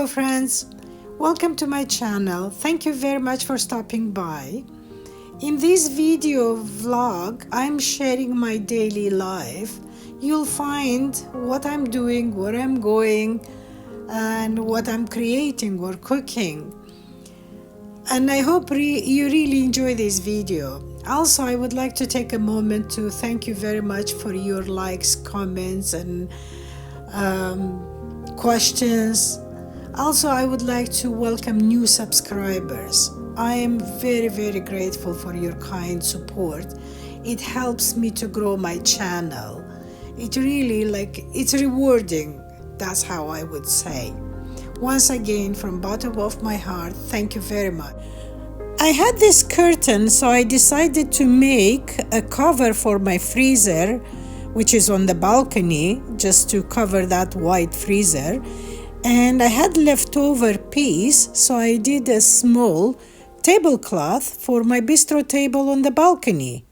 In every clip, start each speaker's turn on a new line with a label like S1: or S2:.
S1: Hello friends, welcome to my channel. Thank you very much for stopping by. In this video vlog, I'm sharing my daily life. You'll find what I'm doing, where I'm going, and what I'm creating or cooking. And I hope you really enjoy this video. Also, I would like to take a moment to thank you very much for your likes, comments, and questions. Also, I would like to welcome new subscribers. I am very grateful for your kind support. It helps me to grow my channel. It really it's rewarding. That's how I would say. Once again, from bottom of my heart, thank you very much. I had this curtain, so I decided to make a cover for my freezer, which is on the balcony, just to cover that white freezer. And I had leftover piece, so I did a small tablecloth for my bistro table on the balcony.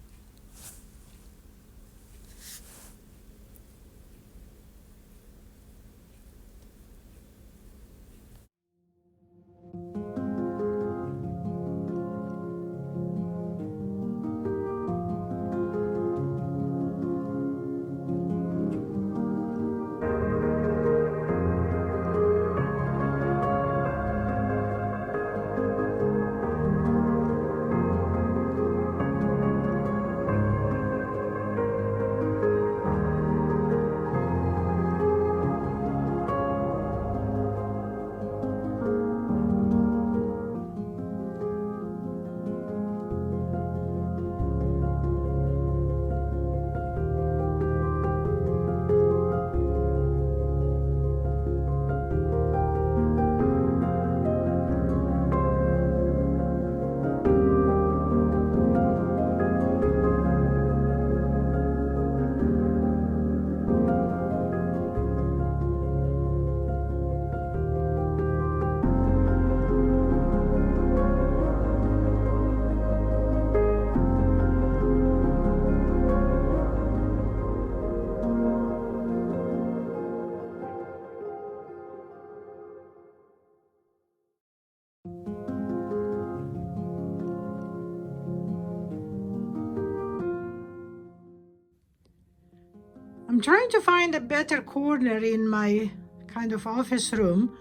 S1: I'm trying to find a better corner in my kind of office room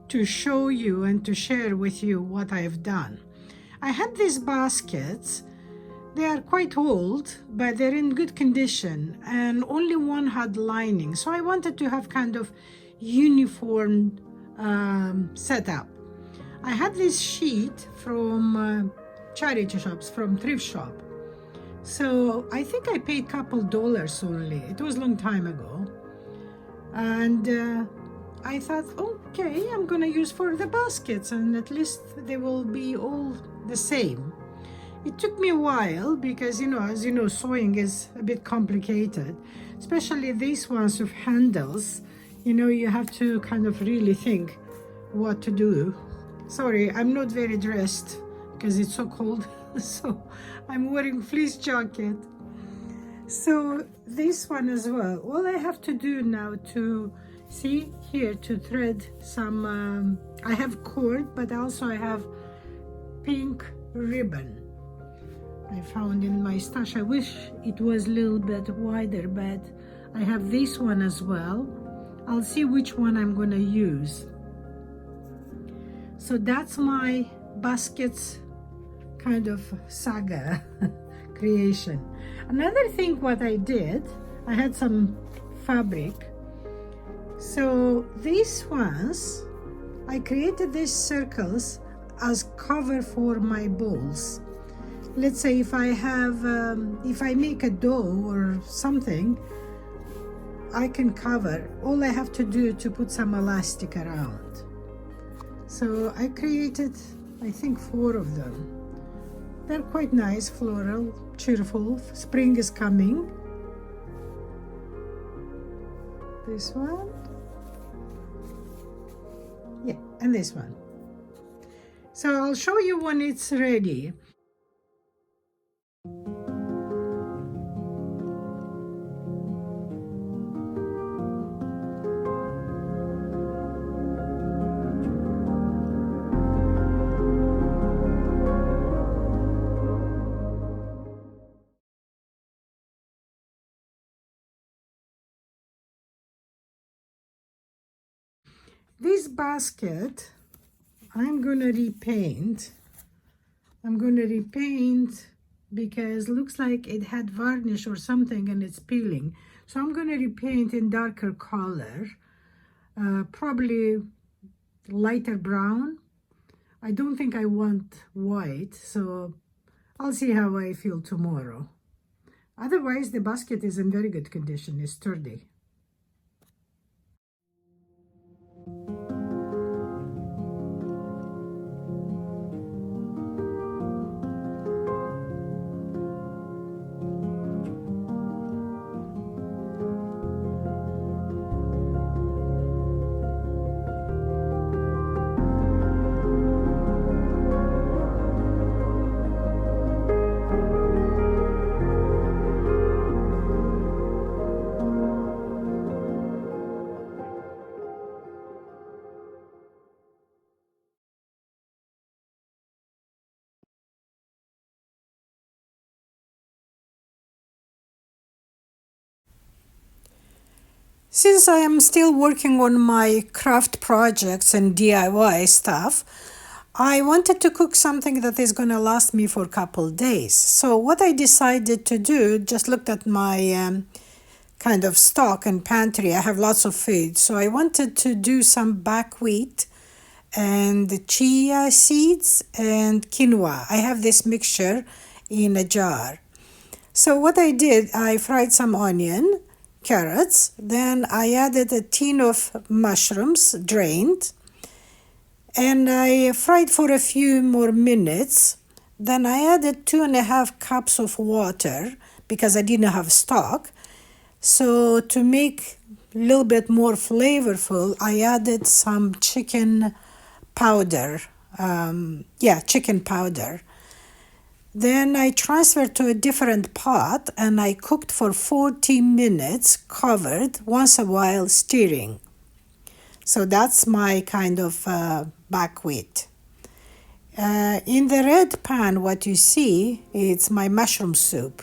S1: to show you and to share with you what I've done. I had these baskets. They are quite old, but they're in good condition, and only one had lining. So I wanted to have kind of uniform setup. I had this sheet from charity shops, from thrift shop. So I think I paid a couple dollars only. It was a long time ago. And I thought, okay, I'm gonna use for the baskets, and at least they will be all the same. It took me a while because, as you know, sewing is a bit complicated, especially these ones with handles. You have to kind of really think what to do. Sorry, I'm not very dressed because it's so cold. So I'm wearing fleece jacket. So this one as well. All I have to do now to see here to thread some, I have cord, but also I have pink ribbon I found in my stash. I wish it was a little bit wider, but I have this one as well. I'll see which one I'm gonna use. So that's my baskets kind of saga creation. Another thing what I did, I had some fabric. So these ones, I created these circles as cover for my bowls. Let's say if I have, if I make a dough or something, I can cover. All I have to do to put some elastic around. So I created, I think, 4 of them. They're quite nice, floral, cheerful. Spring is coming. This one. Yeah, and this one. So I'll show you when it's ready. This basket, I'm going to repaint. I'm going to repaint because looks like it had varnish or something and it's peeling. So I'm going to repaint in darker color, probably lighter brown. I don't think I want white, so I'll see how I feel tomorrow. Otherwise, the basket is in very good condition. It's sturdy. Since I am still working on my craft projects and DIY stuff, I wanted to cook something that is going to last me for a couple days. So what I decided to do, just looked at my kind of stock and pantry. I have lots of food. So I wanted to do some buckwheat and chia seeds and quinoa. I have this mixture in a jar. So what I did, I fried some onion, carrots, then I added a tin of mushrooms, drained, and I fried for a few more minutes. Then I added 2.5 cups of water because I didn't have stock. So to make a little bit more flavorful, I added some chicken powder. Chicken powder. Then I transferred to a different pot and I cooked for 40 minutes covered, once a while stirring. So that's my kind of buckwheat. In the red pan, what you see, it's my mushroom soup.